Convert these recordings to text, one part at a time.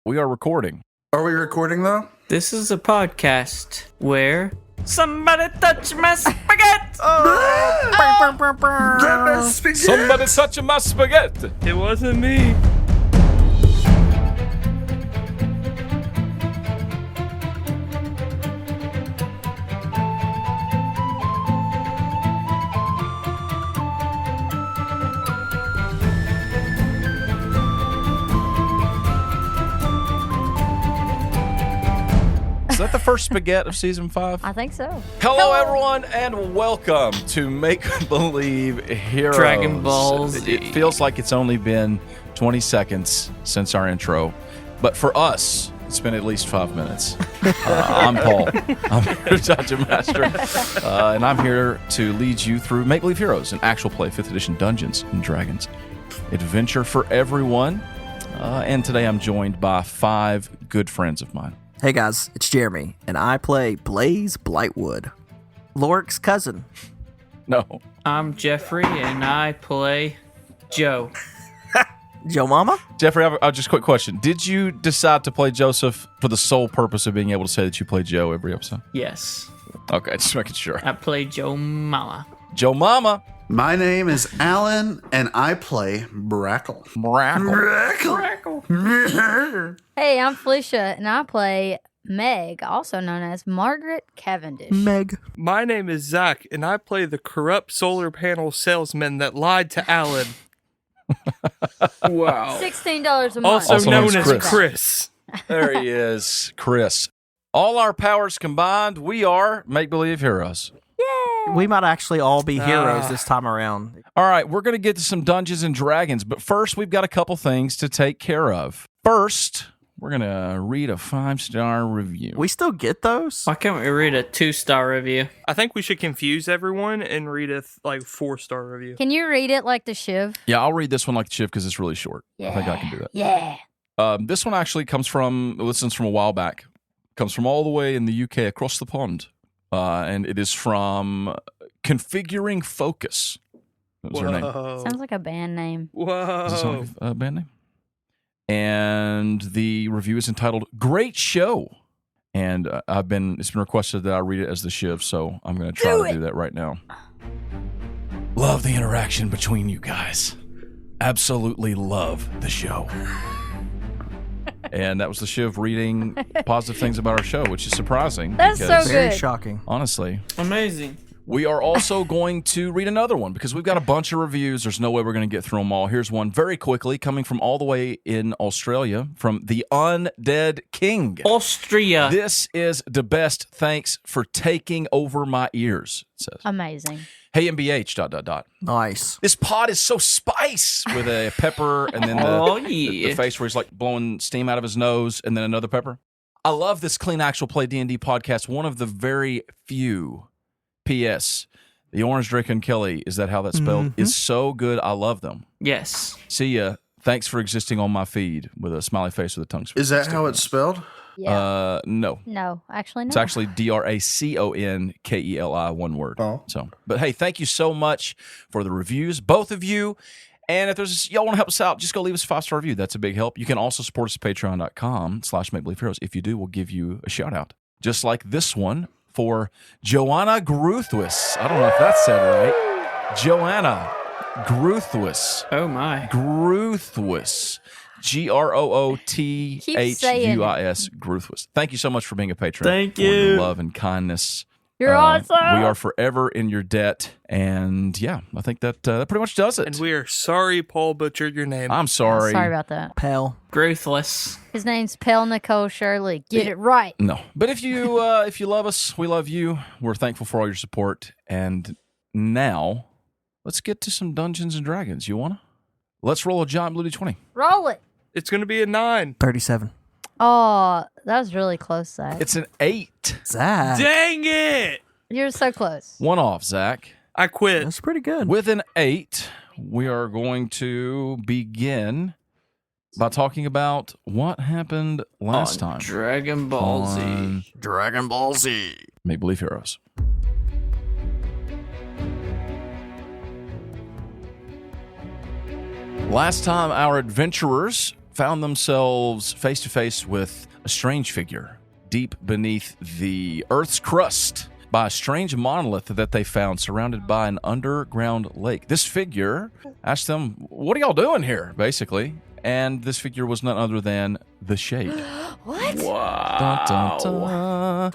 We are recording. Are we recording, though? This is a podcast where somebody touch my spaghetti. Somebody touching my spaghetti. It wasn't me. Is that the first spaghetti of season 5? I think so. Hello, everyone, and welcome to Make Believe Heroes. Dragon Ball Z. It feels like it's only been 20 seconds since our intro, but for us, it's been at least 5 minutes. I'm Paul. I'm your Dungeon Master, and I'm here to lead you through Make Believe Heroes, an actual play 5th edition Dungeons and Dragons adventure for everyone. And today I'm joined by 5 good friends of mine. Hey guys, it's Jeremy, and I play Blaze Blightwood, Lorik's cousin. No. I'm Jeffrey, and I play Joe. Joe Mama? Jeffrey, I've just a quick question. Did you decide to play Joseph for the sole purpose of being able to say that you play Joe every episode? Yes, Okay, just making sure. I play Joe Mama. Joe Mama. My name is Alan, and I play Brackle. Hey, I'm Felicia, and I play Meg, also known as Margaret Cavendish. Meg. My name is Zach, and I play the corrupt solar panel salesman that lied to Alan, Wow. $16 a month. also known known as as Chris. There he is, Chris. All our powers combined, we are Make Believe Heroes. We might actually all be heroes this time around. All right, we're going to get to some Dungeons and Dragons, but first we've got a couple things to take care of. First, we're going to read a 5-star review. We still get those? Why can't we read a 2-star review? I think we should confuse everyone and read a 4-star review. Can you read it like the Shiv? Yeah, I'll read this one like the Shiv because it's really short. Yeah. I think I can do that. Yeah. This one actually comes from, listens from a while back, comes from all the way in the UK across the pond, and it is from Configuring Focus. That was her name. Sounds like a band name. Does it sound like a band name? And the review is entitled "Great Show," and it's been requested that I read it as the Shiv, so I'm going to try to do that right now. Love the interaction between you guys. Absolutely love the show. And that was the Shiv reading positive things about our show, which is surprising. That's so because, Very good. shocking. honestly, Amazing. we are also going to read another one because we've got a bunch of reviews. There's no way we're going to get through them all. Here's one very quickly coming from all the way in Australia from the Undead King. Austria. This is the best. Thanks for taking over my ears, it says. Amazing. Hey, MBH, ... Nice. This pod is so spice with a pepper and then Oh, the yeah. face where he's like blowing steam out of his nose and then another pepper. I love this Clean Actual Play D&D podcast. One of the very few. P.S. The Orange Drake and Kelly, is that how that's spelled? Is so good. I love them. Yes. See ya. Thanks for existing on my feed with a smiley face with a tongue. Is that how it's spelled? Yeah. No. No, actually, no. It's actually DRACONKELI, one word. Oh. So, but hey, thank you so much for the reviews, both of you. And if there's y'all want to help us out, just go leave us a 5-star review. That's a big help. You can also support us at patreon.com/MakeBelieveHeroes. If you do, we'll give you a shout out. Just like this one for Joanna Gruthwis. I don't know if that's said right. Joanna Gruthwis. Oh, my. Gruthwis. GROOTHUIS. Gruthwis. Thank you so much for being a patron. Thank for your you. love and kindness. You're awesome. We are forever in your debt. And yeah, I think that pretty much does it. And we are sorry Paul butchered your name. I'm sorry. Sorry about that. Pal. Gruthless. His name's Pell Nicole Shirley. Get it right. No, but if you love us, we love you. We're thankful for all your support. And now, let's get to some Dungeons and Dragons. You wanna? Let's roll a giant blue d20. Roll it. It's going to be a 9. 37. Oh, that was really close, Zach. It's an 8. Zach. Dang it! You're so close. One off, Zach. I quit. That's pretty good. With an 8, we are going to begin by talking about what happened last time. Dragon Ball Z. on Dragon Ball Z. Make Believe Heroes. Last time, our adventurers found themselves face to face with a strange figure deep beneath the Earth's crust by a strange monolith that they found surrounded by an underground lake. This figure asked them, "What are y'all doing here?" basically. And this figure was none other than the Shade. What? Dun, dun, dun.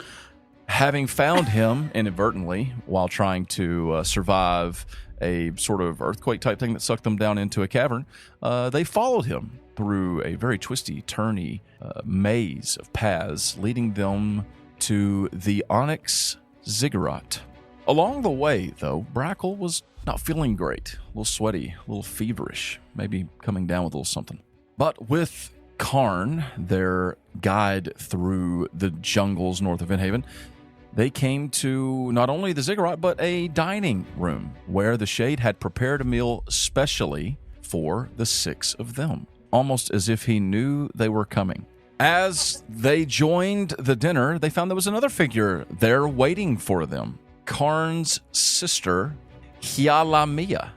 Having found him inadvertently while trying to survive a sort of earthquake type thing that sucked them down into a cavern, they followed him through a very twisty, turny maze of paths, leading them to the Onyx Ziggurat. Along the way, though, Brackle was not feeling great, a little sweaty, a little feverish, maybe coming down with a little something. But with Karn, their guide through the jungles north of Vinhaven, they came to not only the Ziggurat, but a dining room where the Shade had prepared a meal specially for the 6 of them, almost as if he knew they were coming. As they joined the dinner, they found there was another figure there waiting for them, Karn's sister, Hyalamia.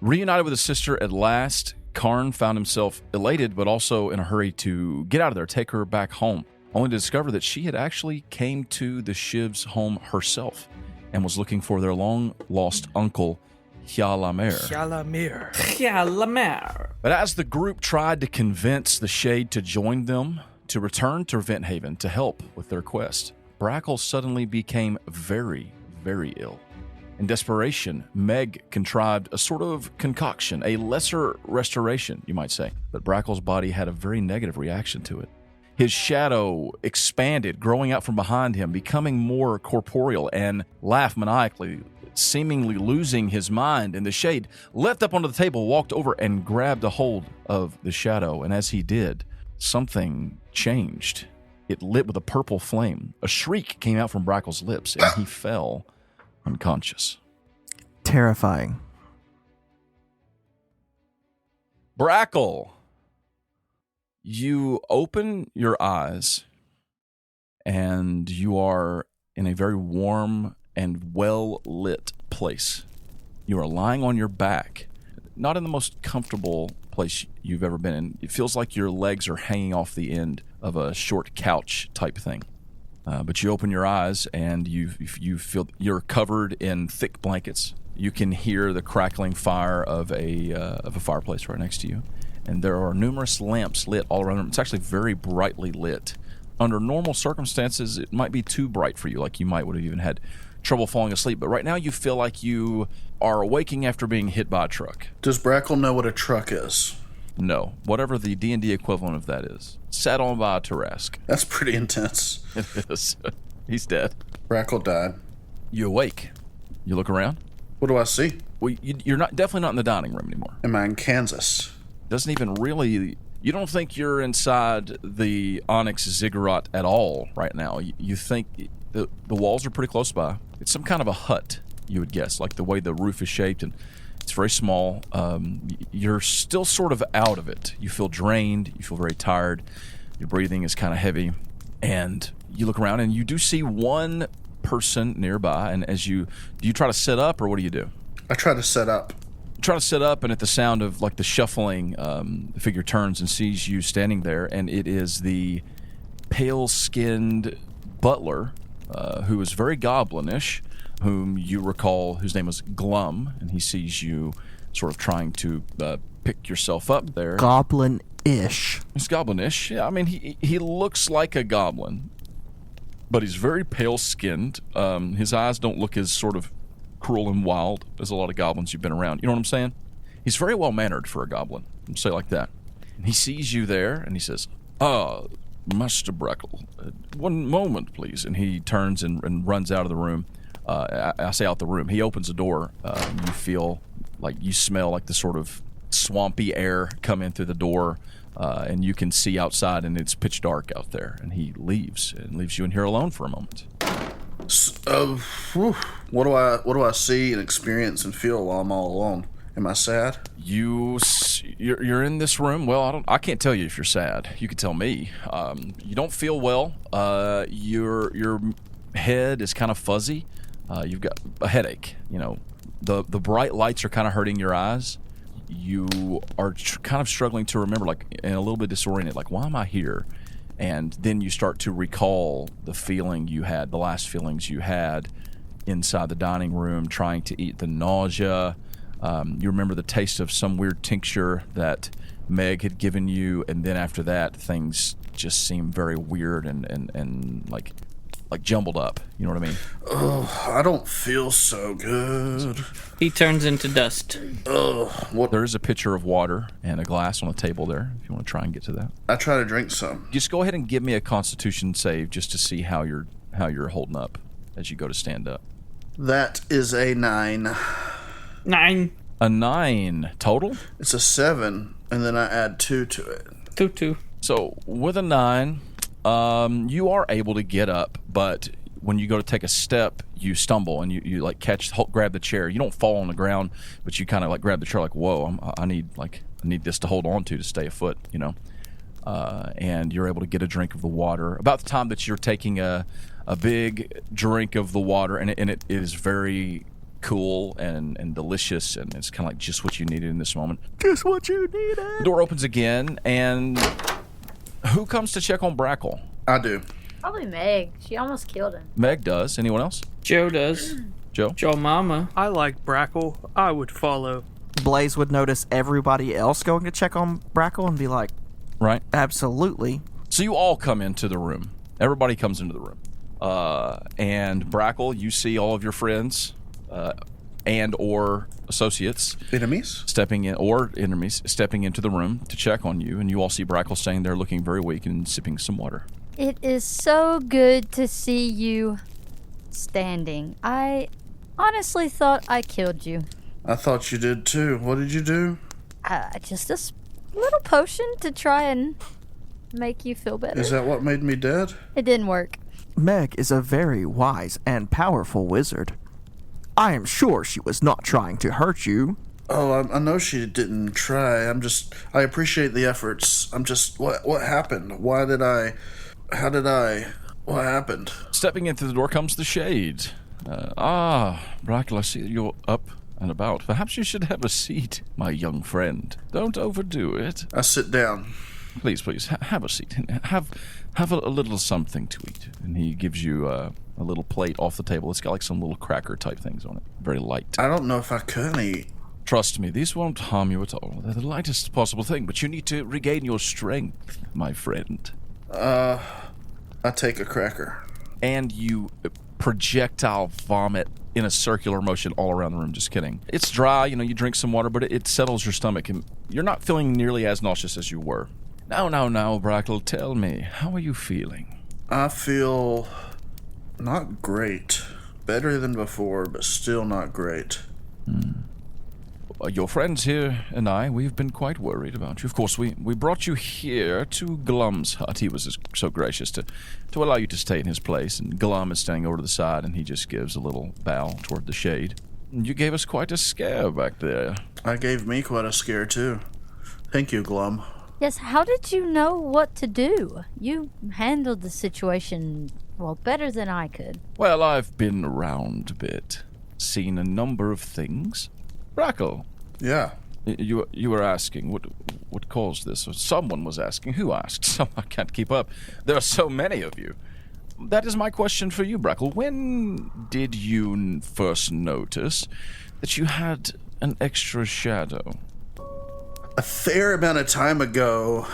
Reunited with his sister at last, Karn found himself elated, but also in a hurry to get out of there, take her back home, only to discover that she had actually came to the Shiv's home herself and was looking for their long-lost uncle, Hyalamir. Lamar. But as the group tried to convince the Shade to join them, to return to Venthaven to help with their quest, Brackle suddenly became very, very ill. In desperation, Meg contrived a sort of concoction, a lesser restoration, you might say. But Brackle's body had a very negative reaction to it. His shadow expanded, growing out from behind him, becoming more corporeal, and laughed maniacally, seemingly losing his mind. And the Shade leapt up onto the table, walked over, and grabbed a hold of the shadow. And as he did, something changed. It lit with a purple flame. A shriek came out from Brackle's lips, and he fell unconscious. Terrifying. Brackle, you open your eyes, and you are in a very warm and well-lit place. You are lying on your back, not in the most comfortable place you've ever been in. It feels like your legs are hanging off the end of a short couch type thing. But you open your eyes, and you feel you're covered in thick blankets. You can hear the crackling fire of a fireplace right next to you, and there are numerous lamps lit all around the room. It's actually very brightly lit. Under normal circumstances, it might be too bright for you, like you might would have even had trouble falling asleep. But right now, you feel like you are waking after being hit by a truck. Does Brackle know what a truck is? No, whatever the D&D equivalent of that is. Sat on by a Tarrasque. That's pretty intense. It is. He's dead. Brackle died. You awake. You look around. What do I see? Well, you're definitely not in the dining room anymore. Am I in Kansas? Doesn't even really. You don't think you're inside the Onyx Ziggurat at all right now. You think the walls are pretty close by. It's some kind of a hut, you would guess, like the way the roof is shaped, and it's very small. You're still sort of out of it. You feel drained. You feel very tired. Your breathing is kind of heavy. And you look around, and you do see one person nearby. And do you try to sit up, or what do you do? I try to set up. You try to sit up, and at the sound of like the shuffling, the figure turns and sees you standing there, and it is the pale-skinned butler, who is very goblinish, whom you recall, whose name was Glum, and he sees you sort of trying to pick yourself up there. Goblin-ish. He's goblinish. Yeah, I mean, he looks like a goblin, but he's very pale-skinned. His eyes don't look as sort of cruel and wild as a lot of goblins you've been around. You know what I'm saying? He's very well-mannered for a goblin. I'll say it like that. And he sees you there, and he says, Master Brackle, one moment, please. And he turns and runs out of the room. I say out the room. He opens the door. You feel like you smell like the sort of swampy air come in through the door, and you can see outside, and it's pitch dark out there. And he leaves you in here alone for a moment. What do I see and experience and feel while I'm all alone? Am I sad? You're in this room. Well, I can't tell you if you're sad. You can tell me. You don't feel well. Your head is kind of fuzzy. You've got a headache. You know, the bright lights are kind of hurting your eyes. you are kind of struggling to remember, like, and a little bit disoriented, like, why am I here? And then you start to recall the feeling you had, the last feelings you had inside the dining room, trying to eat the nausea. You remember the taste of some weird tincture that Meg had given you, and then after that, things just seem very weird and like jumbled up. You know what I mean? Oh, I don't feel so good. He turns into dust. What? There is a pitcher of water and a glass on the table there, if you want to try and get to that. I try to drink some. Just go ahead and give me a Constitution save just to see how you're holding up as you go to stand up. That is a 9. 9. A 9 total? It's a 7, and then I add 2 to it. 2. So with a 9, you are able to get up, but when you go to take a step, you stumble and you like grab the chair. You don't fall on the ground, but you kind of like grab the chair, like, whoa, I need this to hold on to stay afoot, you know. And you're able to get a drink of the water. About the time that you're taking a big drink of the water, and it is very cool and delicious, and it's kind of like just what you needed in this moment. Just what you needed. The door opens again, and who comes to check on Brackle? I do. Probably Meg. She almost killed him. Meg does. Anyone else? Joe does. Joe? Joe Mama. I like Brackle. I would follow. Blaze would notice everybody else going to check on Brackle and be like, Right. absolutely. So you all come into the room. Everybody comes into the room. And Brackle, you see all of your friends and or associates Enemies? stepping in, or enemies stepping into the room to check on you, and you all see Brackle staying there looking very weak and sipping some water. It is so good to see you standing. I honestly thought I killed you. I thought you did too. What did you do? Just a little potion to try and make you feel better. Is that what made me dead? It didn't work. Meg is a very wise and powerful wizard. I am sure she was not trying to hurt you. Oh, I know she didn't try. I appreciate the efforts. What happened? What happened? Stepping into the door comes the shade. Brackle, I see that you're up and about. Perhaps you should have a seat, my young friend. Don't overdo it. I sit down. Please, have a seat. Have a little something to eat. And he gives you a little plate off the table. It's got like some little cracker type things on it. Very light. I don't know if I can eat. Trust me, these won't harm you at all. They're the lightest possible thing, but you need to regain your strength, my friend. I take a cracker. And you projectile vomit in a circular motion all around the room. Just kidding. It's dry, you drink some water, but it settles your stomach, and you're not feeling nearly as nauseous as you were. Now, Brackle, tell me, how are you feeling? I feel not great. Better than before, but still not great. Your friends here and I, we've been quite worried about you. Of course, we brought you here to Glum's hut. He was so gracious to allow you to stay in his place, and Glum is standing over to the side, and he just gives a little bow toward the shade. You gave us quite a scare back there. I gave me quite a scare, too. Thank you, Glum. Yes, how did you know what to do? You handled the situation, well, better than I could. Well, I've been around a bit, seen a number of things. Brackle, Yeah. you were asking what caused this, or someone was asking. Who asked? So I can't keep up. There are so many of you. That is my question for you, Brackle. When did you first notice that you had an extra shadow? A fair amount of time ago,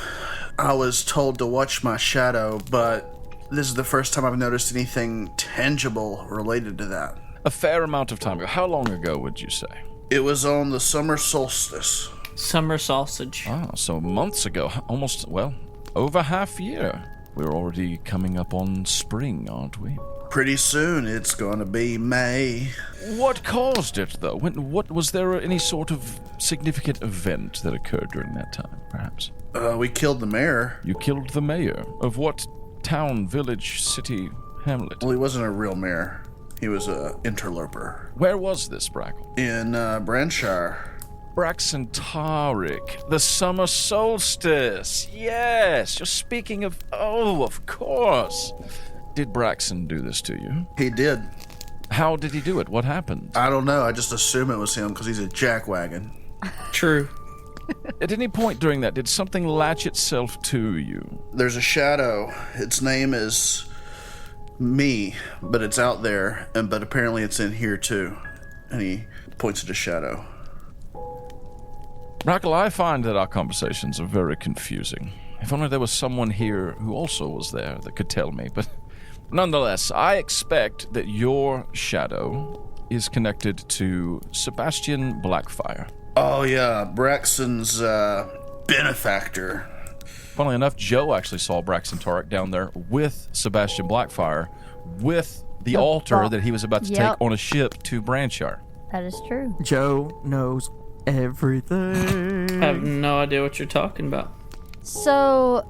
I was told to watch my shadow, but this is the first time I've noticed anything tangible related to that. A fair amount of time ago. How long ago would you say? It was on the summer solstice. Summer sausage. So months ago. Almost, over half year. We're already coming up on spring, aren't we? Pretty soon, it's gonna be May. What caused it, though? Was there any sort of significant event that occurred during that time, perhaps? We killed the mayor. You killed the mayor of what town, village, city, hamlet? Well, he wasn't a real mayor. He was a interloper. Where was this, Brackle? In Branshire. Braxton Tarik, the summer solstice. Yes, you're speaking of... Oh, of course. Did Braxton do this to you? He did. How did he do it? What happened? I don't know. I just assume it was him because he's a jackwagon. True. At any point during that, did something latch itself to you? There's a shadow. Its name is me, but it's out there, but apparently it's in here too. And he points at a shadow. Brackle, I find that our conversations are very confusing. If only there was someone here who also was there that could tell me. But nonetheless, I expect that your shadow is connected to Sebastian Blackfire. Oh yeah, Braxton's benefactor. Funnily enough, Joe actually saw Braxton Tarek down there with Sebastian Blackfire with the altar that he was about to take on a ship to Branchar. That is true. Joe knows everything. I have no idea what you're talking about. So,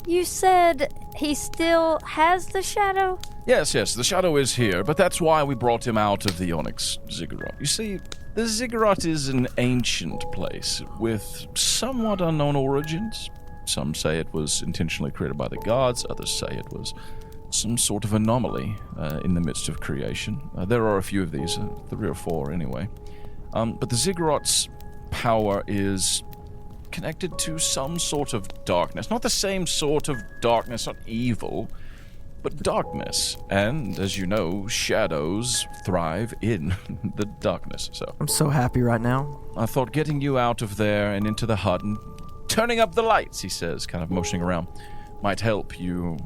you said he still has the shadow? Yes, the shadow is here, but that's why we brought him out of the Onyx Ziggurat. You see, the Ziggurat is an ancient place with somewhat unknown origins. Some say it was intentionally created by the gods, others say it was some sort of anomaly in the midst of creation. There are a few of these, 3 or 4 anyway. But the Ziggurat's power is connected to some sort of darkness. Not the same sort of darkness, not evil, but darkness. And, as you know, shadows thrive in the darkness. So I'm so happy right now. I thought getting you out of there and into the hut and turning up the lights, he says, kind of motioning around, might help you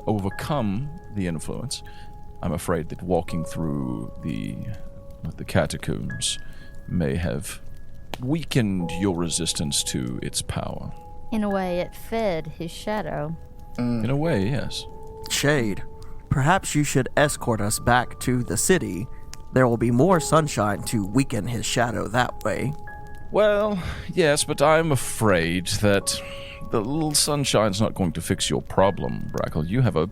overcome the influence. I'm afraid that walking through the catacombs may have weakened your resistance to its power. In a way, it fed his shadow. In a way, yes. Shade, perhaps you should escort us back to the city. There will be more sunshine to weaken his shadow that way. Well, yes, but I'm afraid that the little sunshine's not going to fix your problem, Brackle. You have a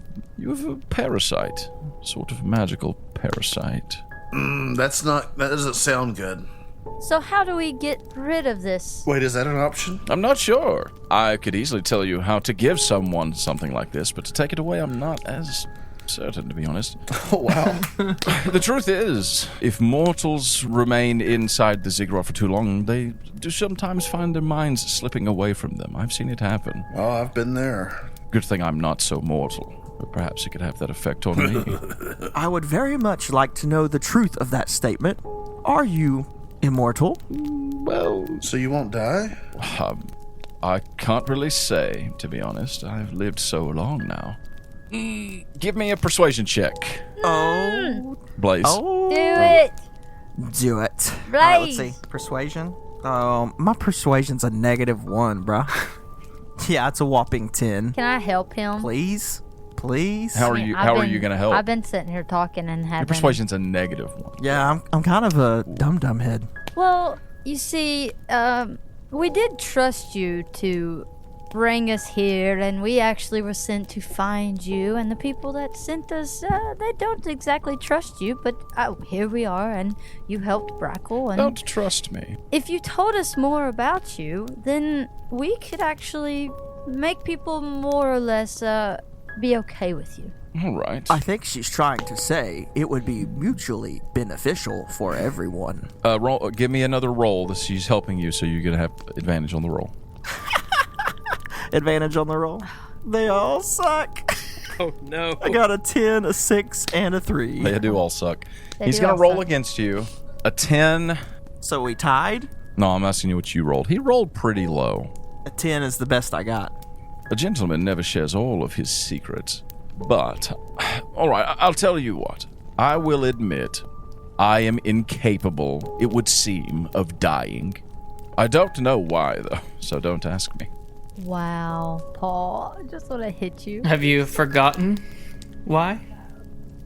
parasite, sort of magical parasite. That doesn't sound good. So how do we get rid of this? Wait, is that an option? I'm not sure. I could easily tell you how to give someone something like this, but to take it away, I'm not as certain, to be honest. Oh, wow. The truth is, if mortals remain inside the Ziggurat for too long, they do sometimes find their minds slipping away from them. I've seen it happen. Oh, I've been there. Good thing I'm not so mortal, but perhaps it could have that effect on me. I would very much like to know the truth of that statement. Are you immortal? Well, So you won't die? I can't really say, to be honest. I've lived so long now. Give me a persuasion check, Oh. Blaze. Oh. Do it! Do it. Blaze. Alright, let's see. Persuasion? My persuasion's a -1, bruh. Yeah, it's a whopping 10. Can I help him? Please? Please? How are you going to help? I've been sitting here talking and Your having... persuasion's a -1. Yeah, I'm kind of a dum-dum head. Well, you see, we did trust you to bring us here, and we actually were sent to find you, and the people that sent us, they don't exactly trust you, but here we are, and you helped Brackle, and Don't trust me. if you told us more about you, then we could actually make people more or less be okay with you. All right. I think she's trying to say it would be mutually beneficial for everyone. Roll. Give me another roll. She's helping you, so you're going to have advantage on the roll. Advantage on the roll. They all suck. Oh no. I got a 10, a 6, and a 3. They do all suck. They He's do going all to roll suck. against you. A 10. So we tied? No, I'm asking you what you rolled. He rolled pretty low. A 10 is the best I got. A gentleman never shares all of his secrets. But, all right, I'll tell you what. I will admit I am incapable, it would seem, of dying. I don't know why, though, so don't ask me. Wow, Paul, I just want to hit you. Have you forgotten why?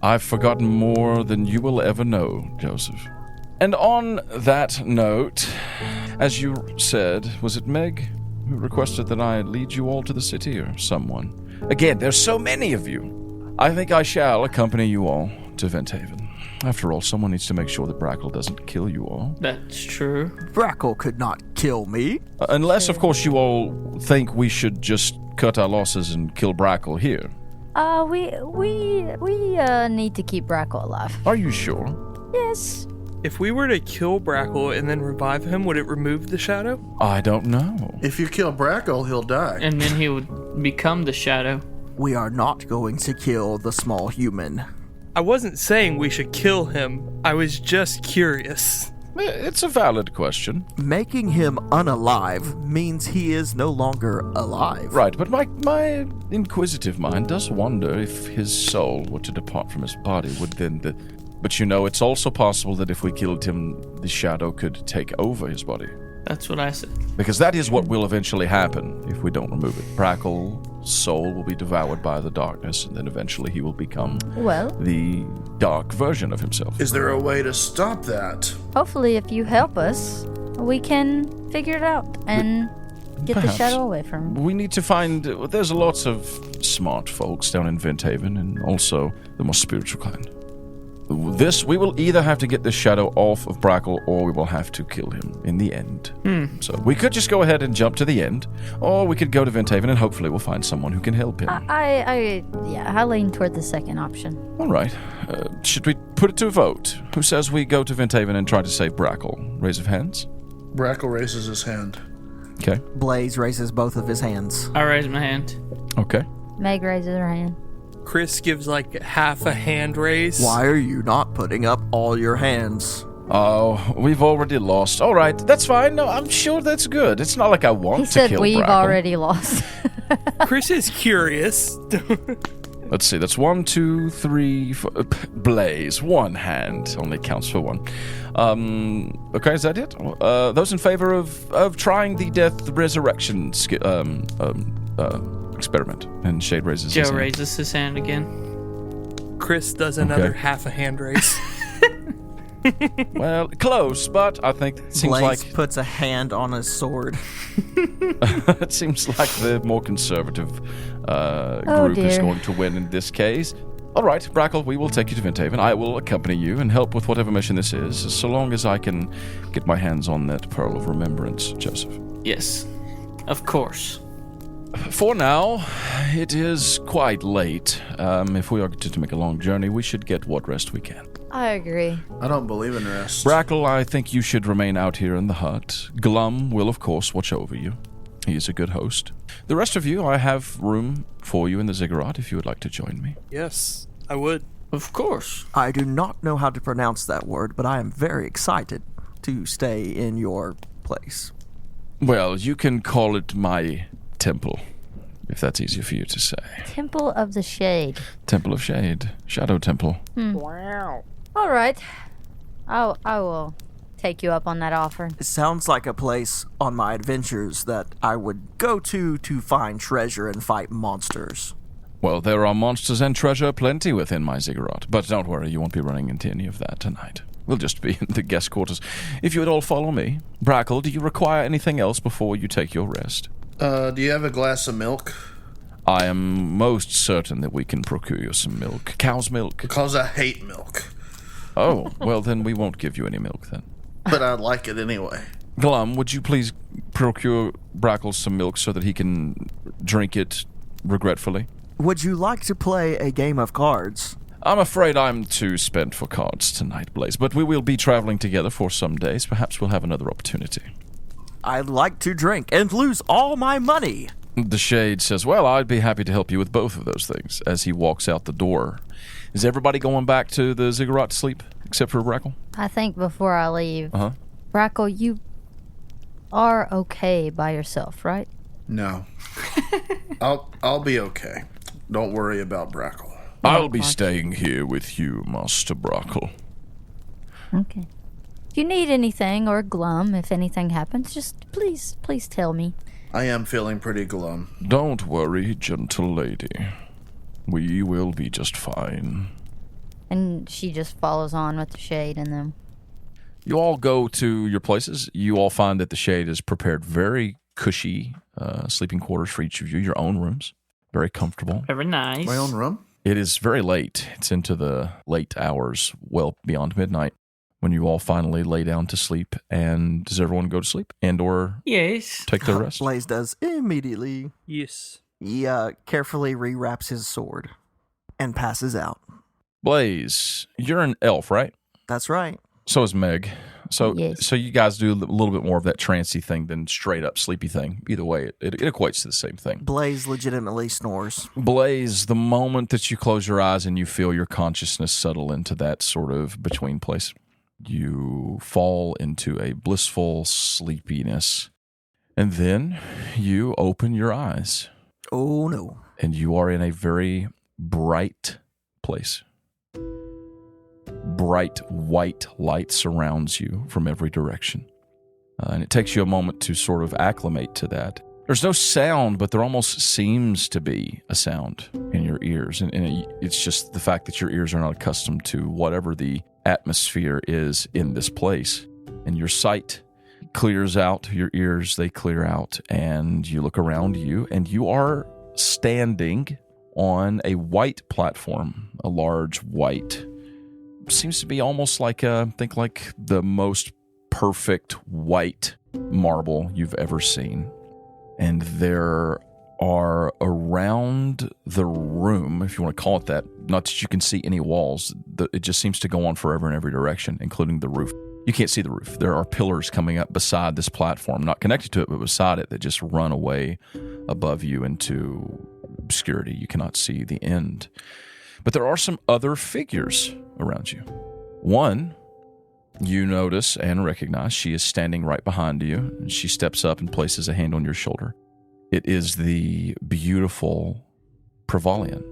I've forgotten more than you will ever know, Joseph. And on that note, as you said, was it Meg who requested that I lead you all to the city, or someone? Again, there's so many of you. I think I shall accompany you all to Venthaven. After all, someone needs to make sure that Brackle doesn't kill you all. That's true. Brackle could not kill me. Unless, of course, you all think we should just cut our losses and kill Brackle here. We need to keep Brackle alive. Are you sure? Yes. If we were to kill Brackle and then revive him, would it remove the shadow? I don't know. If you kill Brackle, he'll die. And then he would become the shadow. We are not going to kill the small human. I wasn't saying we should kill him. I was just curious. It's a valid question. Making him unalive means he is no longer alive. Right, but my inquisitive mind does wonder if his soul were to depart from his body, would then the... But you know, it's also possible that if we killed him, the shadow could take over his body. That's what I said. Because that is what will eventually happen if we don't remove it. Brackle's soul will be devoured by the darkness, and then eventually he will become Well, the dark version of himself. Is there a way to stop that? hopefully, if you help us, we can figure it out and get the Perhaps. shadow away from him. We need to find... There's lots of smart folks down in Venthaven, and also the more spiritual kind. We will either have to get this shadow off of Brackle, or we will have to kill him in the end. So we could just go ahead and jump to the end, or we could go to Venthaven and hopefully we'll find someone who can help him. I lean toward the second option. All right. Should we put it to a vote? Who says we go to Venthaven and try to save Brackle? Raise of hands. Brackle raises his hand. Okay. Blaze raises both of his hands. I raise my hand. Okay. Meg raises her hand. Chris gives like half a hand raise. Why are you not putting up all your hands? Oh, we've already lost. All right, that's fine. No, I'm sure that's good. It's not like I want He to said kill we've Brackle. already lost. Chris is curious. Let's see, that's 1, 2, 3, 4. Blaze, one hand only counts for one. Okay, is that it? Those in favor of trying the death resurrection experiment? And Shade raises his Joe hand. raises his hand again. Chris does another Okay. half a hand raise. Well, close, but I think it seems Blaze like puts a hand on his sword. it seems like the more conservative group is dear. going to win in this case. All right, Brackle, we will take you to Venthaven. I will accompany you and help with whatever mission this is, so long as I can get my hands on that Pearl of Remembrance, Joseph. Yes, of course. For now, it is quite late. If we are to make a long journey, we should get what rest we can. I agree. I don't believe in rest. Brackle, I think you should remain out here in the hut. Glum will, of course, watch over you. He is a good host. The rest of you, I have room for you in the Ziggurat if you would like to join me. Yes, I would. Of course. I do not know how to pronounce that word, but I am very excited to stay in your place. Well, you can call it my temple, if that's easier for you to say. Temple of the Shade. Temple of Shade. Shadow Temple. Wow. All right. I will take you up on that offer. It sounds like a place on my adventures that I would go to find treasure and fight monsters. Well, there are monsters and treasure plenty within my Ziggurat, but don't worry, you won't be running into any of that tonight. We'll just be in the guest quarters. If you would all follow me. Brackle, do you require anything else before you take your rest? Do you have a glass of milk? I am most certain that we can procure you some milk. Cow's milk. Because I hate milk. Oh, well then we won't give you any milk then. But I like it anyway. Glum, would you please procure Brackle some milk so that he can drink it regretfully? Would you like to play a game of cards? I'm afraid I'm too spent for cards tonight, Blaze, but we will be traveling together for some days. Perhaps we'll have another opportunity. I'd like to drink and lose all my money. The Shade says, well, I'd be happy to help you with both of those things, as he walks out the door. Is everybody going back to the Ziggurat to sleep, except for Brackle? I think before I leave, Uh-huh. Brackle, you are okay by yourself, right? No. I'll be okay. Don't worry about Brackle. I'll be staying here with you, Master Brackle. Okay. If you need anything or glum, if anything happens, just please tell me. I am feeling pretty glum. Don't worry, gentle lady. We will be just fine. And she just follows on with the Shade and them. You all go to your places. You all find that the Shade has prepared very cushy sleeping quarters for each of you, your own rooms. Very comfortable. Very nice. My own room? It is very late. It's into the late hours, well beyond midnight, when you all finally lay down to sleep. And does everyone go to sleep and or Yes. take their rest? Blaze does immediately. Yes. He carefully rewraps his sword and passes out. Blaze, you're an elf, right? That's right. So is Meg. So Yes. so you guys do a little bit more of that trancy thing than straight up sleepy thing. Either way, it equates to the same thing. Blaze legitimately snores. Blaze, the moment that you close your eyes and you feel your consciousness settle into that sort of between place, you fall into a blissful sleepiness. And then you open your eyes. Oh, no. And you are in a very bright place. Bright white light surrounds you from every direction. And it takes you a moment to sort of acclimate to that. There's no sound, but there almost seems to be a sound in your ears. And it's just the fact that your ears are not accustomed to whatever the atmosphere is in this place. And your sight clears out, your ears, they clear out, and you look around you, and you are standing on a white platform, a large white, seems to be almost like think like the most perfect white marble you've ever seen. And there are around the room, if you want to call it that, not that you can see any walls, it just seems to go on forever in every direction, including the roof. You can't see the roof. There are pillars coming up beside this platform, not connected to it, but beside it, that just run away above you into obscurity. You cannot see the end. But there are some other figures around you. One, you notice and recognize, she is standing right behind you, and she steps up and places a hand on your shoulder. It is the beautiful Privalian,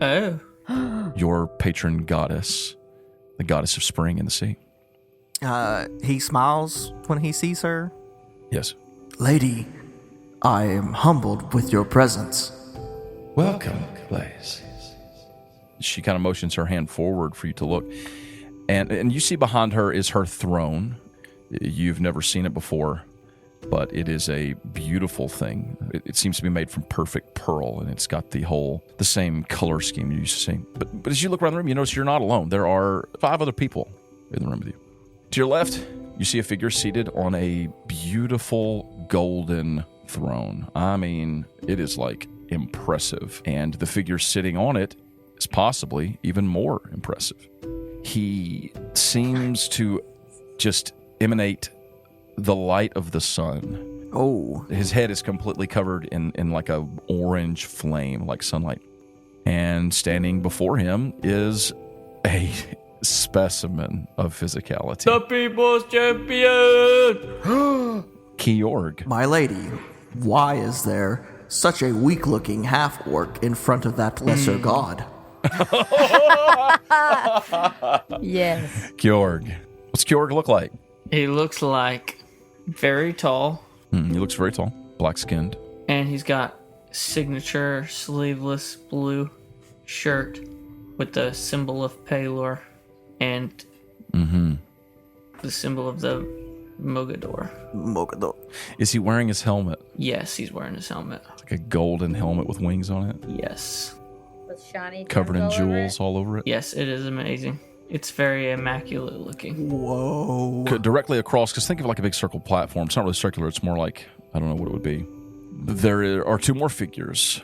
your patron goddess, the goddess of spring and the sea. He smiles when he sees her. Yes. Lady, I am humbled with your presence. Welcome, Blaze. She kind of motions her hand forward for you to look. And you see behind her is her throne. You've never seen it before, but it is a beautiful thing. It seems to be made from perfect pearl, and it's got the same color scheme you used to see. But as you look around the room, you notice you're not alone. There are 5 other people in the room with you. To your left, you see a figure seated on a beautiful golden throne. I mean, it is like impressive. And the figure sitting on it is possibly even more impressive. He seems to just emanate the light of the sun. Oh. His head is completely covered in like a orange flame, like sunlight. And standing before him is a specimen of physicality. The people's champion! Georg. My lady, why is there such a weak-looking half-orc in front of that lesser god? Yes. Georg. What's Georg look like? He looks like very tall, He looks very tall, black-skinned. and he's got signature sleeveless blue shirt with the symbol of Palor and the symbol of the Mogador. Mogador. Is he wearing his helmet? Yes, he's wearing his helmet. Like a golden helmet with wings on it? Yes. With shiny Covered in jewels all over it? Yes, it is amazing. It's very immaculate looking. Whoa. Directly across, because think of like a big circle platform. It's not really circular. It's more like, I don't know what it would be. There are 2 more figures.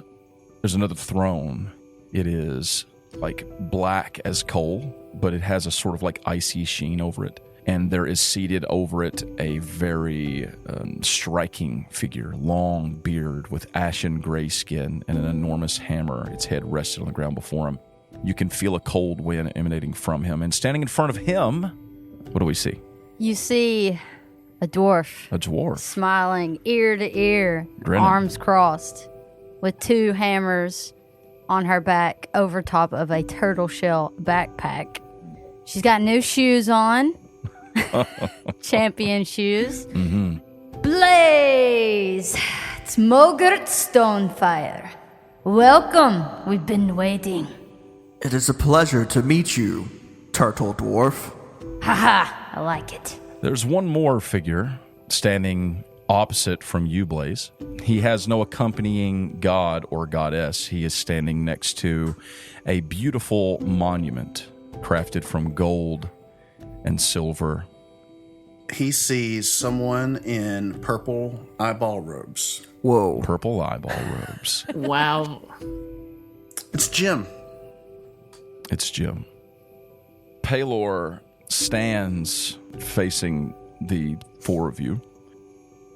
There's another throne. It is like black as coal, but it has a sort of like icy sheen over it. And there is seated over it a very striking figure, long beard with ashen gray skin and an enormous hammer. Its head rested on the ground before him. You can feel a cold wind emanating from him. And standing in front of him, what do we see? You see a dwarf. A dwarf. Smiling ear to ear, Grinning. arms crossed, with 2 hammers on her back over top of a turtle shell backpack. She's got new shoes on. Champion shoes. Blaze! It's Mogert Stonefire. Welcome. We've been waiting. It is a pleasure to meet you, turtle dwarf. Haha, I like it. There's one more figure standing opposite from you, Blaze. He has no accompanying god or goddess. He is standing next to a beautiful monument crafted from gold and silver. He sees someone in purple eyeball robes. Whoa. Purple eyeball robes. Wow. It's Jim. It's Jim. Palor stands facing the four of you.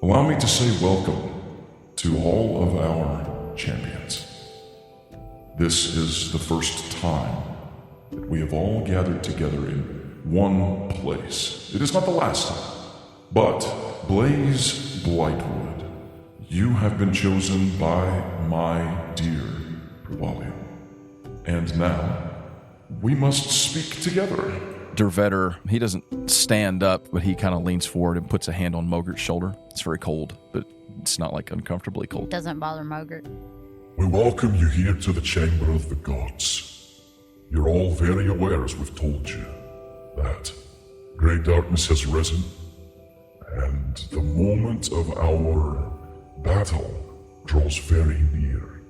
Allow me to say welcome to all of our champions. This is the first time that we have all gathered together in one place. It is not the last time, but Blaze Blightwood, you have been chosen by my dear Privalian. And now, we must speak together. Dervetter, he doesn't stand up, but he kind of leans forward and puts a hand on Mogert's shoulder. It's very cold, but it's not like uncomfortably cold. Doesn't bother Mogert. We welcome you here to the Chamber of the Gods. You're all very aware, as we've told you, that great darkness has risen, and the moment of our battle draws very near.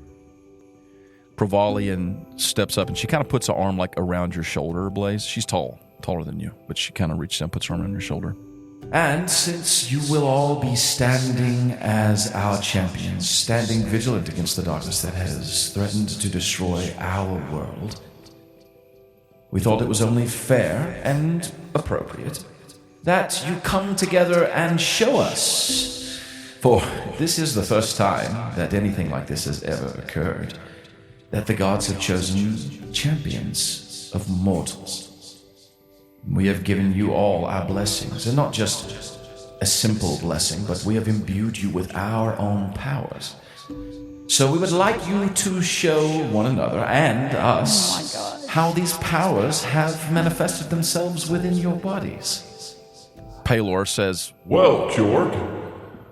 Privalian steps up, and she kind of puts her arm like around your shoulder, Blaze. She's taller than you, but she kind of reaches down and puts her arm around your shoulder. And since you will all be standing as our champions, standing vigilant against the darkness that has threatened to destroy our world, we thought it was only fair and appropriate that you come together and show us. For this is the first time that anything like this has ever occurred, that the gods have chosen champions of mortals. We have given you all our blessings, and not just a simple blessing, but we have imbued you with our own powers. So we would like you to show one another and us how these powers have manifested themselves within your bodies. Paylor says, Well, Kjorg,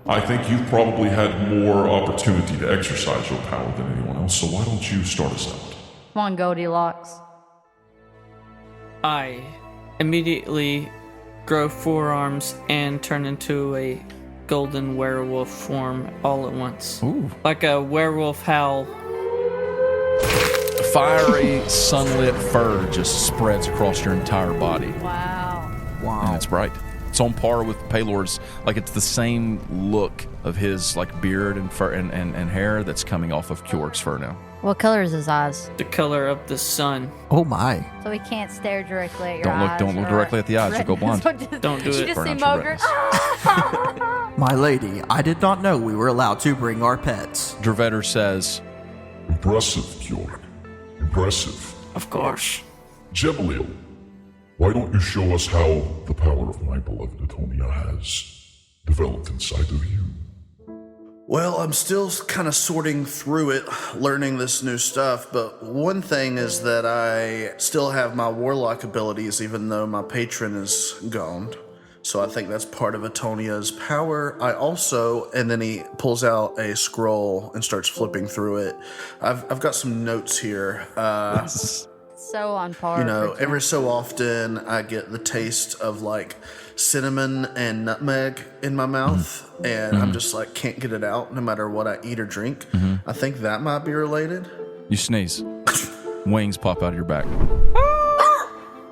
I think you've probably had more opportunity to exercise your power than anyone else, so why don't you start us out? Come on, Goldilocks. I immediately grow forearms and turn into a golden werewolf form all at once. ooh. Like a werewolf howl. Fiery, sunlit fur just spreads across your entire body, Wow. and it's bright. It's on par with Paylor's, like it's the same look of his like beard and fur and hair that's coming off of Kjorg's fur now. What color is his eyes? The color of the sun. Oh my. So he can't stare directly at your Don't look- eyes. don't look or directly at the eyes, you'll go blind. Don't do You it. just Burn see out your Mogert. retinas. My lady, I did not know we were allowed to bring our pets. Dervetter says, Impressive, Kjorg. Impressive. Of course. Jebelil, why don't you show us how the power of my beloved Atonia has developed inside of you? Well, I'm still kind of sorting through it, learning this new stuff, but one thing is that I still have my warlock abilities even though my patron is gone. So I think that's part of Atonia's power. I also, and then he pulls out a scroll and starts flipping through it. I've got some notes here. So on par. You know, for every so often I get the taste of like cinnamon and nutmeg in my mouth, and I'm just like can't get it out no matter what I eat or drink. I think that might be related. you sneeze. Wings pop out of your back.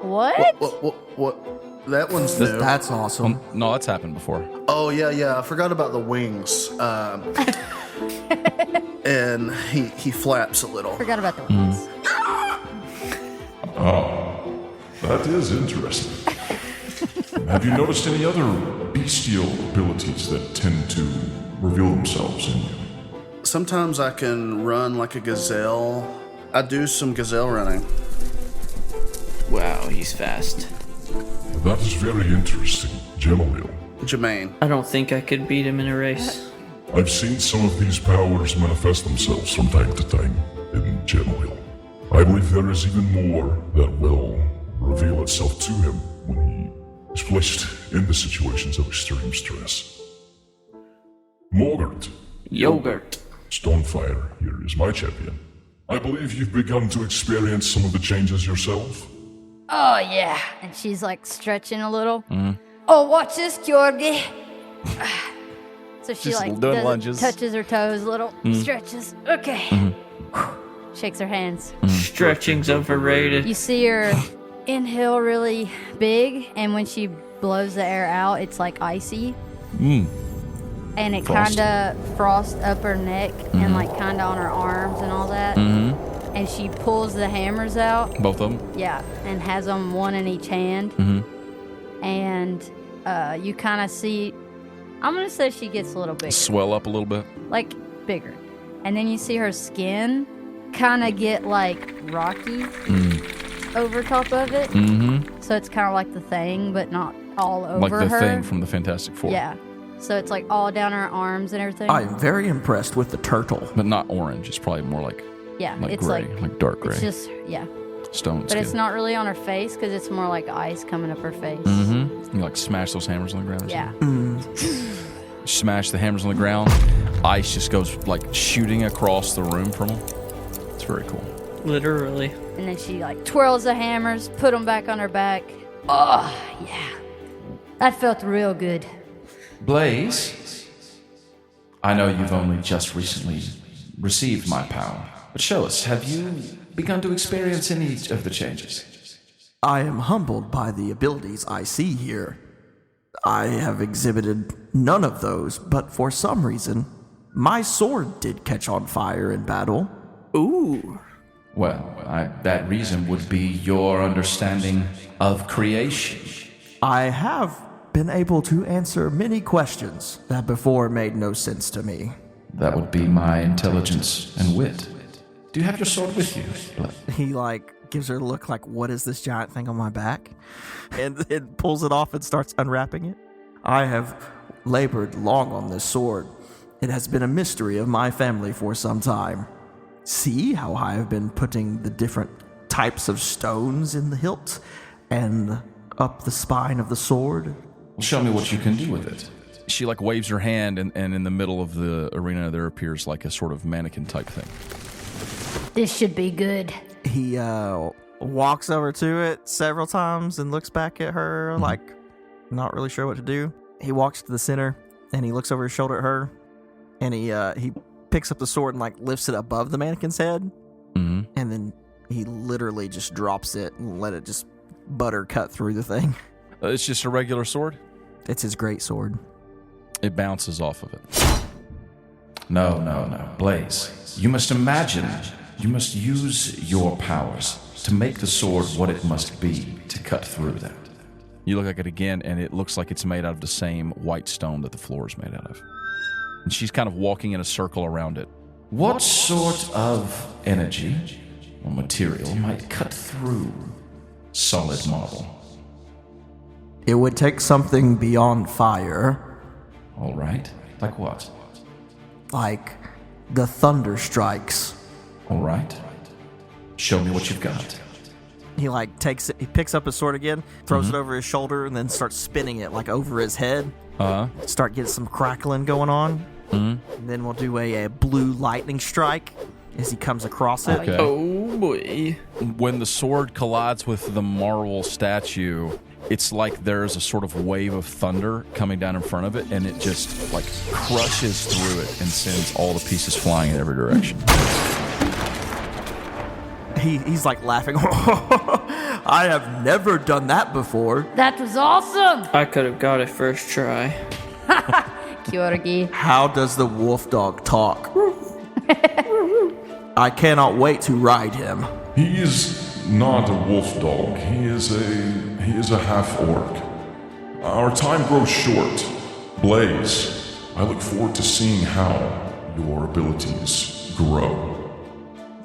What? What? That one's new. That's awesome. No, that's happened before. Oh yeah. I forgot about the wings. And he flaps a little. Forgot about the wings. That is interesting. Have you noticed any other bestial abilities that tend to reveal themselves in you? Sometimes I can run like a gazelle. I do some gazelle running. Wow, he's fast. That is very interesting, Jebelil. Jermaine. I don't think I could beat him in a race. I've seen some of these powers manifest themselves from time to time in Jebelil. I believe there is even more that will reveal itself to him when he is placed into situations of extreme stress. Mogert, Yogurt. Stonefire here is my champion. I believe you've begun to experience some of the changes yourself. Oh yeah. And she's like stretching a little. Oh, watch this, Georgie. So she Just like doing lunges. touches her toes a little, stretches. Okay. Shakes her hands. Stretching's overrated. You see her inhale really big, and when she blows the air out, it's like icy. And it Frosty. kind of frosts up her neck and like kind of on her arms and all that. And she pulls the hammers out. Both of them. Yeah, and has them one in each hand. and you kind of see, I'm going to say she gets a little bigger. Swell up a little bit. Like, bigger. And then you see her skin kind of get, like, rocky over top of it. Mm-hmm. So it's kind of like the Thing, but not all over Like the her. Thing from the Fantastic Four. Yeah. So it's, like, all down her arms and everything. I'm very impressed with the turtle. But not orange. It's probably more like it's gray, like dark gray. It's just, Stone But skin. it's not really on her face because it's more like ice coming up her face. Mm-hmm. You like smash those hammers on the ground? Or Yeah. Smash the hammers on the ground. Ice just goes like shooting across the room from them. It's very cool. Literally. And then she like twirls the hammers, put them back on her back. Oh, yeah. That felt real good. Blaze, I know you've only just recently received my power, but show us, have you begun to experience any of the changes? I am humbled by the abilities I see here. I have exhibited none of those, but for some reason, my sword did catch on fire in battle. Ooh. Well, that reason would be your understanding of creation. I have been able to answer many questions that before made no sense to me. That would be my intelligence and wit. Do you have your sword with you? He gives her a look like, what is this giant thing on my back? And then pulls it off and starts unwrapping it. I have labored long on this sword. It has been a mystery of my family for some time. See how I have been putting the different types of stones in the hilt and up the spine of the sword? Well, show me what you can do with it. She like waves her hand, and in the middle of the arena there appears like a sort of mannequin type thing. This should be good. He walks over to it several times and looks back at her like not really sure what to do. He walks to the center and he looks over his shoulder at her, and he picks up the sword and like lifts it above the mannequin's head, and then he literally just drops it and let it just butter cut through the thing. It's just a regular sword? It's his great sword. It bounces off of it. No. Blaze, you must imagine, you must use your powers to make the sword what it must be to cut through that. You look at it again, and it looks like it's made out of the same white stone that the floor is made out of. And she's kind of walking in a circle around it. What sort of energy or material might cut through solid marble? It would take something beyond fire. All right. Like what? Like the thunder strikes. All right. Show me what you've got. He takes it, he picks up his sword again, throws it over his shoulder, and then starts spinning it like over his head. Start getting some crackling going on. And then we'll do a blue lightning strike as he comes across it. Okay. Oh boy. When the sword collides with the marble statue, it's like there's a sort of wave of thunder coming down in front of it, and it just like crushes through it and sends all the pieces flying in every direction. He's like laughing. I have never done that before. That was awesome! I could have got it first try. Kyorgi. How does the wolf dog talk? I cannot wait to ride him. He is not a wolf dog. He is a half orc. Our time grows short. Blaze, I look forward to seeing how your abilities grow.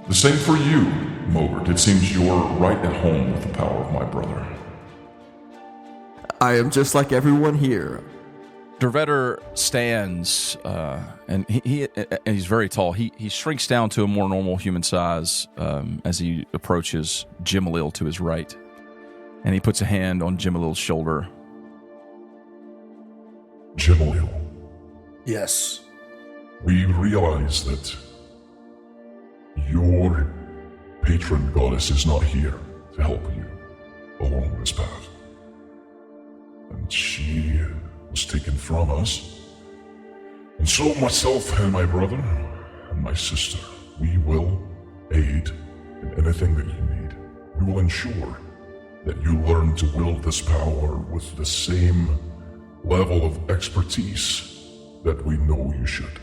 The same for you, Mogert. It seems you're right at home with the power of my brother. I am just like everyone here. Dervetter stands, and he's very tall. He shrinks down to a more normal human size as he approaches Jimalil to his right, and he puts a hand on Jimalil's shoulder. Jimalil, Yes. we realize that your patron goddess is not here to help you along this path. And she was taken from us. And so myself and my brother and my sister, we will aid in anything that you need. We will ensure that you learn to wield this power with the same level of expertise that we know you should.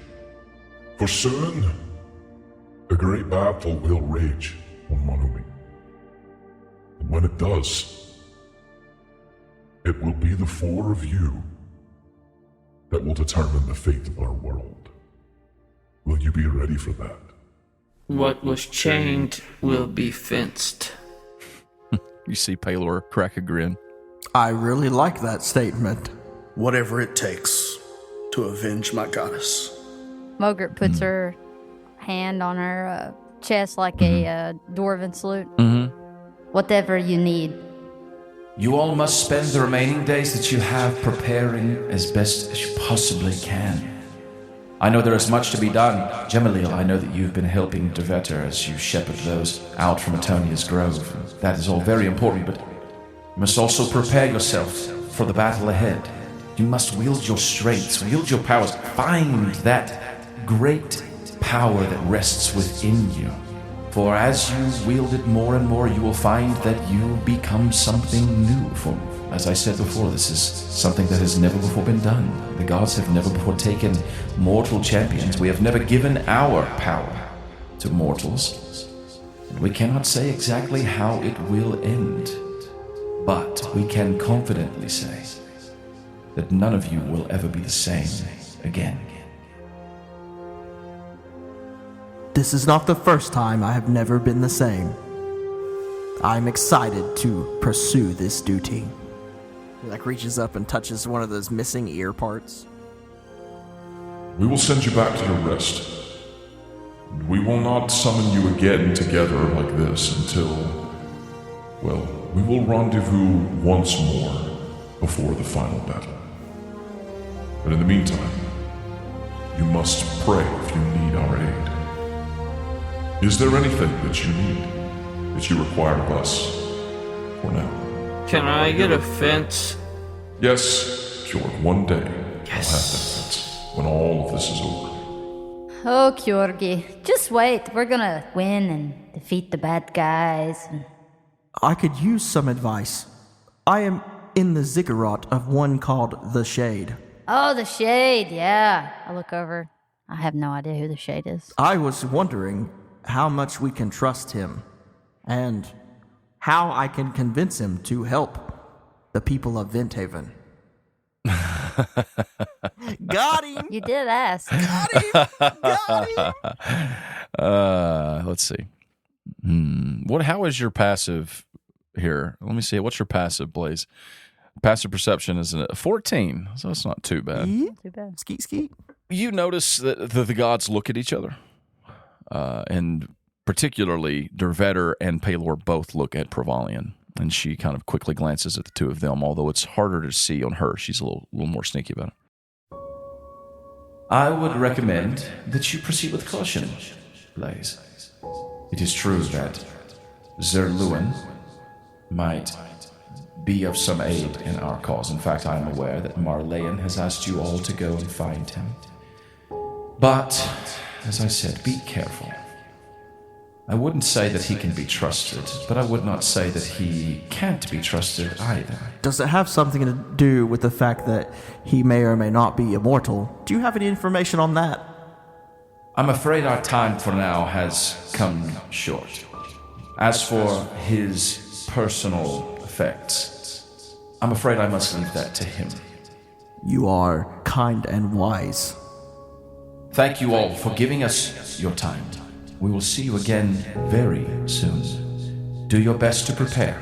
For soon, a great battle will rage on Monumi. And when it does, it will be the four of you that will determine the fate of our world. Will you be ready for that? What was chained will be fenced. You see Palor crack a grin. I really like that statement. Whatever it takes to avenge my goddess. Mogert puts her hand on her chest like a dwarven salute. Whatever you need. You all must spend the remaining days that you have preparing as best as you possibly can. I know there is much to be done. Gemalil, I know that you've been helping Deveter as you shepherd those out from Etonia's Grove. That is all very important, but you must also prepare yourself for the battle ahead. You must wield your strengths, wield your powers, find that great power that rests within you. For as you wield it more and more, you will find that you become something new. For, as I said before, this is something that has never before been done. The gods have never before taken mortal champions. We have never given our power to mortals. And we cannot say exactly how it will end. But we can confidently say that none of you will ever be the same again. This is not the first time I have never been the same. I'm excited to pursue this duty. He reaches up and touches one of those missing ear parts. We will send you back to your rest. We will not summon you again together like this until, well, we will rendezvous once more before the final battle. But in the meantime, you must pray if you need our aid. Is there anything that you need, that you require of us for now? Can I get a fence? Yes, Kjorg, one day I'll have that fence when all of this is over. Oh, Kjorgi, just wait. We're gonna win and defeat the bad guys. I could use some advice. I am in the ziggurat of one called the Shade. Oh, the Shade, yeah. I look over. I have no idea who the Shade is. I was wondering how much we can trust him, and how I can convince him to help the people of Venthaven. Got him! You did ask. Got him! Let's see. How is your passive here? Let me see. What's your passive, Blaze? Passive perception is a 14, so it's not too bad. Too bad. Skeet, skeet. You notice that the gods look at each other. And particularly, Dervetter and Palor both look at Privalian, and she kind of quickly glances at the two of them, although it's harder to see on her. She's a little more sneaky about it. I would recommend that you proceed with caution, Blaze. It is true that Zerluin might be of some aid in our cause. In fact, I am aware that Marleyan has asked you all to go and find him. But, as I said, be careful. I wouldn't say that he can be trusted, but I would not say that he can't be trusted either. Does it have something to do with the fact that he may or may not be immortal? Do you have any information on that? I'm afraid our time for now has come short. As for his personal effects, I'm afraid I must leave that to him. You are kind and wise. Thank you all for giving us your time. We will see you again very soon. Do your best to prepare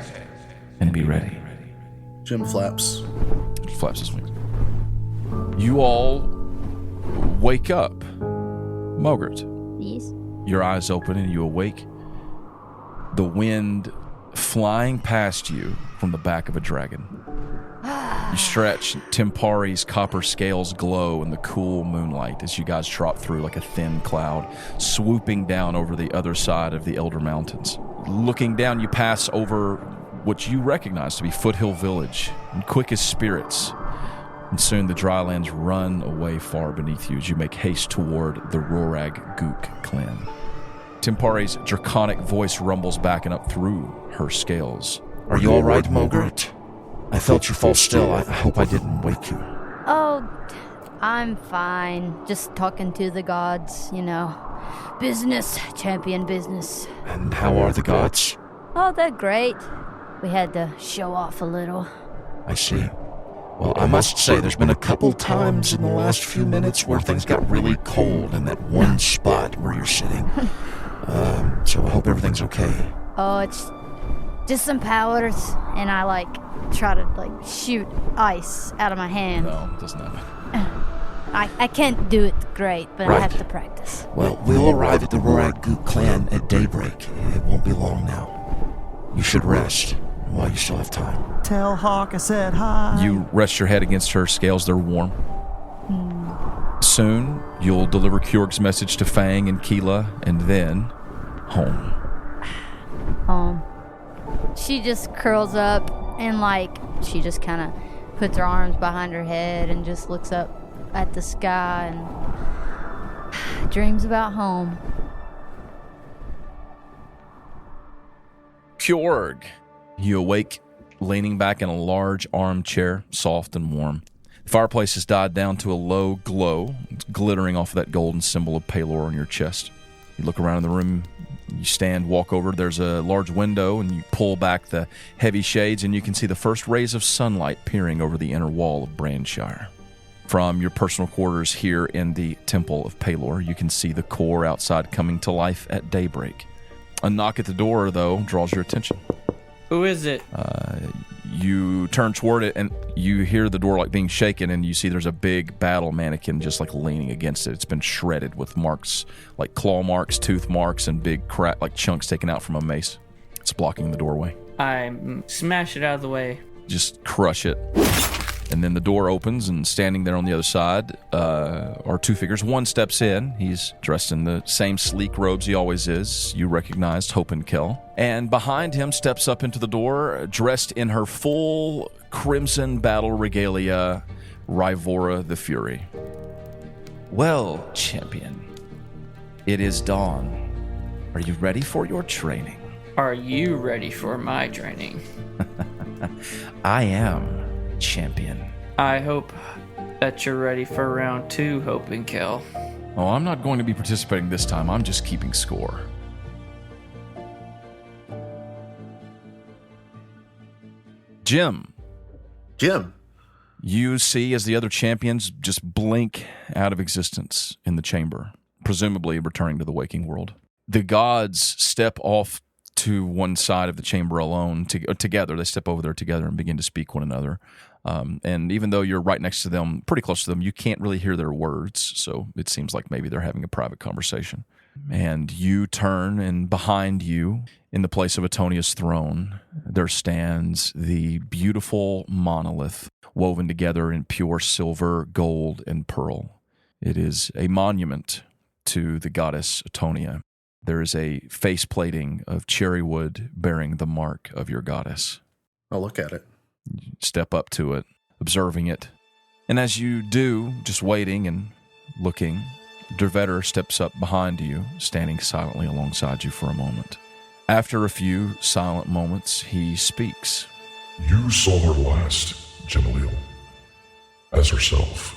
and be ready. Jim flaps. Flaps his wings. You all wake up. Mogert, Yes. your eyes open and you awake. The wind flying past you from the back of a dragon. You stretch. Tempari's copper scales glow in the cool moonlight as you guys trot through like a thin cloud, swooping down over the other side of the Elder Mountains. Looking down, you pass over what you recognize to be Foothill Village, and quick as spirits. And soon the drylands run away far beneath you as you make haste toward the Rorag Gook clan. Tempari's draconic voice rumbles back and up through her scales. Are you all right, Mogert? I felt you fall still. I hope I didn't wake you. Oh, I'm fine. Just talking to the gods, you know. Business, champion business. And how are the gods? Oh, they're great. We had to show off a little. I see. Well, I must say, there's been a couple times in the last few minutes where things got really cold in that one spot where you're sitting. So I hope everything's okay. Oh, it's just some powders, and I try to shoot ice out of my hand. No, it doesn't happen. I can't do it great, but I Right. have to practice. Well, we'll arrive at the Rorak Goot clan at daybreak. It won't be long now. You should rest while you still have time. Tell Hawk I said hi. You rest your head against her scales. They're warm. Soon, you'll deliver Kjorg's message to Fang and Keela, and then home. She just curls up and she just kind of puts her arms behind her head and just looks up at the sky and dreams about home. Kjorg. You awake leaning back in a large armchair, soft and warm. The fireplace has died down to a low glow, glittering off of that golden symbol of Palor on your chest. You look around in the room, you stand, walk over, there's a large window, and you pull back the heavy shades, and you can see the first rays of sunlight peering over the inner wall of Brandshire. From your personal quarters here in the Temple of Palor, you can see the core outside coming to life at daybreak. A knock at the door, though, draws your attention. Who is it? You turn toward it, and you hear the door being shaken, and you see there's a big battle mannequin just leaning against it. It's been shredded with marks, like claw marks, tooth marks, and big chunks taken out from a mace. It's blocking the doorway. I smash it out of the way. Just crush it. And then the door opens, and standing there on the other side are two figures. One steps in. He's dressed in the same sleek robes he always is. You recognized Hope and Kel. And behind him steps up into the door, dressed in her full crimson battle regalia, Rivora the Fury. Well, champion, it is dawn. Are you ready for your training? Are you ready for my training? I am, champion. I hope that you're ready for round 2, Hope and Kel. Oh, I'm not going to be participating this time. I'm just keeping score. Jim. You see as the other champions just blink out of existence in the chamber, presumably returning to the waking world. The gods step off to one side of the chamber alone, together. They step over there together and begin to speak one another. And even though you're right next to them, pretty close to them, you can't really hear their words. So it seems like maybe they're having a private conversation. And you turn, and behind you, in the place of Etonia's throne, there stands the beautiful monolith woven together in pure silver, gold, and pearl. It is a monument to the goddess Etonia. There is a face plating of cherry wood bearing the mark of your goddess. I'll look at it. You step up to it, observing it. And as you do, just waiting and looking, Dervetter steps up behind you, standing silently alongside you for a moment. After a few silent moments, he speaks. You saw her last, Gemilil, as herself.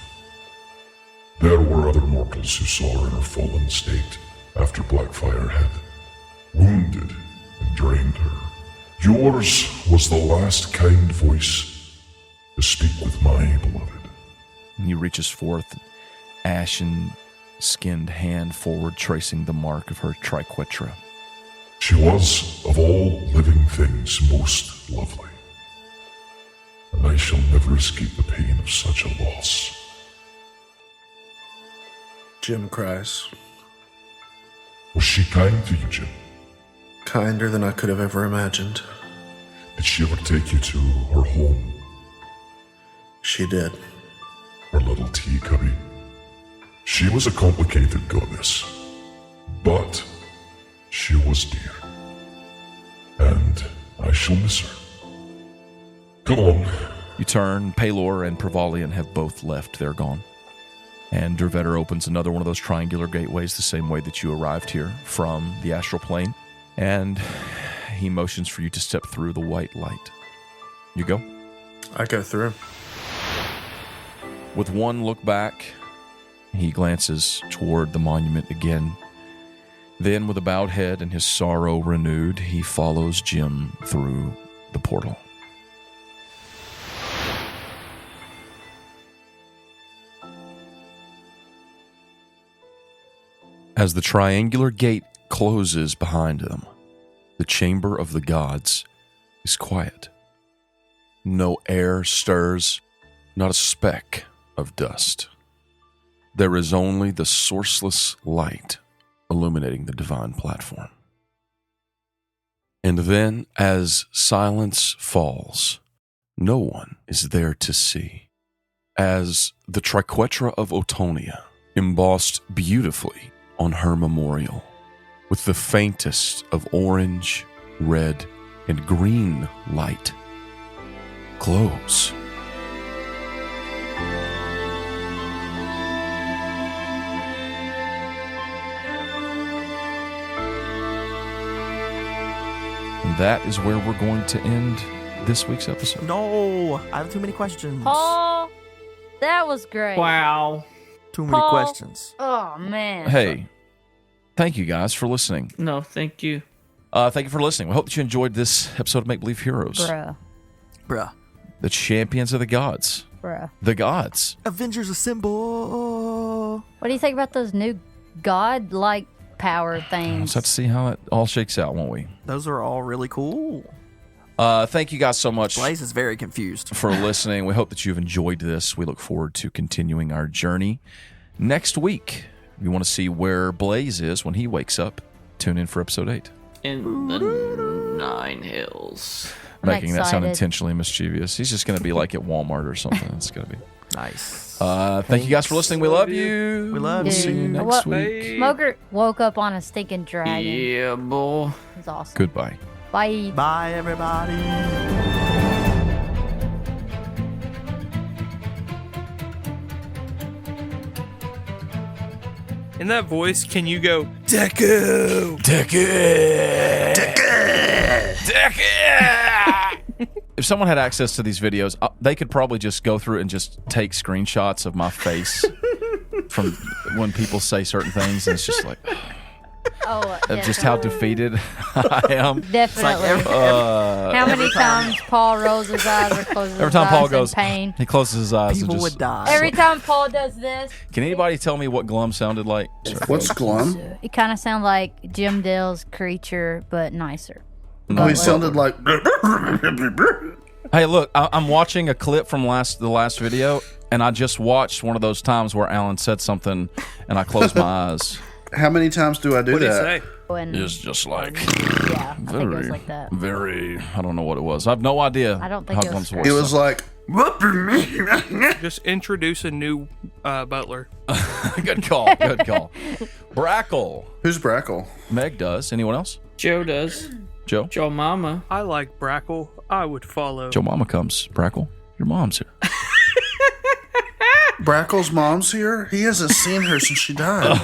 There were other mortals who saw her in her fallen state after Blackfire had wounded and drained her. Yours was the last kind voice to speak with my beloved. And he reaches forth, ashen-skinned hand forward, tracing the mark of her triquetra. She was, of all living things, most lovely. And I shall never escape the pain of such a loss. Jim cries. Was she kind to you, Jim? Kinder than I could have ever imagined. Did she ever take you to her home? She did. Her little tea cubby? She was a complicated goddess, but she was dear. And I shall miss her. Come on. You turn, Palor and Privalian have both left. They're gone. And Dervetter opens another one of those triangular gateways the same way that you arrived here from the astral plane. And he motions for you to step through the white light. You go? I go through. With one look back, he glances toward the monument again. Then, with a bowed head and his sorrow renewed, he follows Jim through the portal. As the triangular gate closes behind them, the chamber of the gods is quiet. No air stirs, not a speck of dust. There is only the sourceless light illuminating the divine platform. And then, as silence falls, no one is there to see. As the triquetra of Otonia, embossed beautifully on her memorial, with the faintest of orange, red, and green light, glows. And that is where we're going to end this week's episode. No, I have too many questions. Paul, that was great. Wow. Too many Paul. questions. Oh, man. Hey, thank you guys for listening. No, thank you. Thank you for listening. We hope that you enjoyed this episode of Make Believe Heroes. Bruh. The champions of the gods. Bruh. The gods. Avengers Assemble. What do you think about those new god-like power We'll things? just have to see how it all shakes out, won't we? Those are all really cool. Thank you guys so much Blaze is very confused. for listening. We hope that you've enjoyed this. We look forward to continuing our journey. Next week, we want to see where Blaze is when he wakes up. Tune in for episode 8. In the 9 hills. I'm Making that sound excited. intentionally mischievous. He's just going to be like at Walmart or something. It's going to be. Nice. Thank you guys for listening. We love you. We love We'll you. see you next What- week. Smoker woke up on a stinking dragon. Yeah, boy. It was awesome. Goodbye. Bye. Bye, everybody. In that voice, can you go, Deku? If someone had access to these videos, they could probably just go through and just take screenshots of my face from when people say certain things, and it's just like Oh, of just how defeated I am. Definitely. How many times Paul rolls his eyes or closes Every his time eyes Paul in goes, pain? he closes his eyes People and would just. die. Every time Paul does this, Can anybody tell me what Glum sounded like? What's glum? it kind of sounds like Jim Dale's creature, but nicer. Oh, he sounded like. Hey, look, I'm watching a clip from the last video, and I just watched one of those times where Alan said something, and I closed my eyes. How many times do I do What do you that? say? And It's just like yeah, I think it was like that. very. I don't know what it was. I have no idea. I don't think how it was Glum's It voice was like. Just introduce a new butler. Good call. Good call. Brackle. Who's Brackle? Meg does. Anyone else? Joe does. Joe? Joe Mama. I like Brackle. I would follow. Joe Mama comes. Brackle, your mom's here. Brackle's mom's here? He hasn't seen her since she died.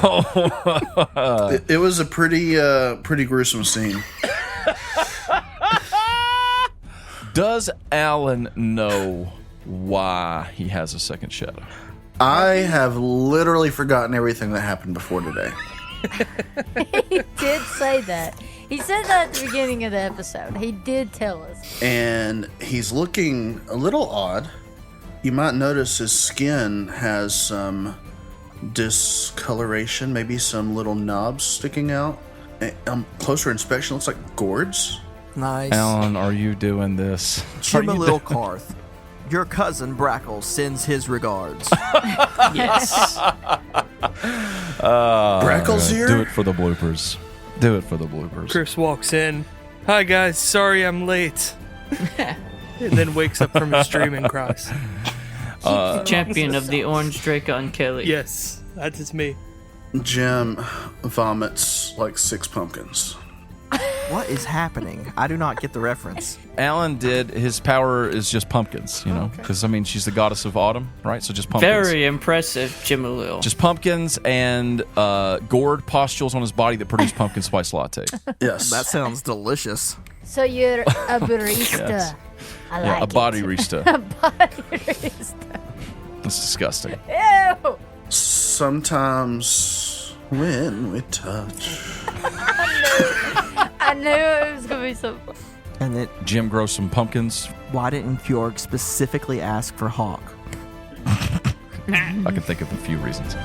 It was a pretty gruesome scene. Does Alan know why he has a second shadow? I have literally forgotten everything that happened before today. He did say that. He said that at the beginning of the episode. He did tell us. And he's looking a little odd. You might notice his skin has some discoloration, maybe some little knobs sticking out. Closer inspection looks like gourds. Nice. Alan, are you doing this? Jim Little Carth. Your cousin Brackle sends his regards. Yes. Brackle's here? Do it for the bloopers. Do it for the bloopers. Chris walks in. Hi guys, sorry I'm late. And then wakes up from his dream and cries. Champion of the Orange Drake on Kelly. Yes, that is me. Jim vomits like 6 pumpkins. What is happening? I do not get the reference. Alan did. His power is just pumpkins, you know? Because, I mean, she's the goddess of autumn, right? So just pumpkins. Very impressive, Jimmy. Just pumpkins and gourd pustules on his body that produce pumpkin spice latte. Yes. That sounds delicious. So you're a barista. Yes. I Yeah, like a body it. rista. A body barista. That's disgusting. Ew. Sometimes when we touch. I knew it was going to be so fun. And it, Jim grows some pumpkins. why didn't Fjorg specifically ask for Hawk? I can think of a few reasons.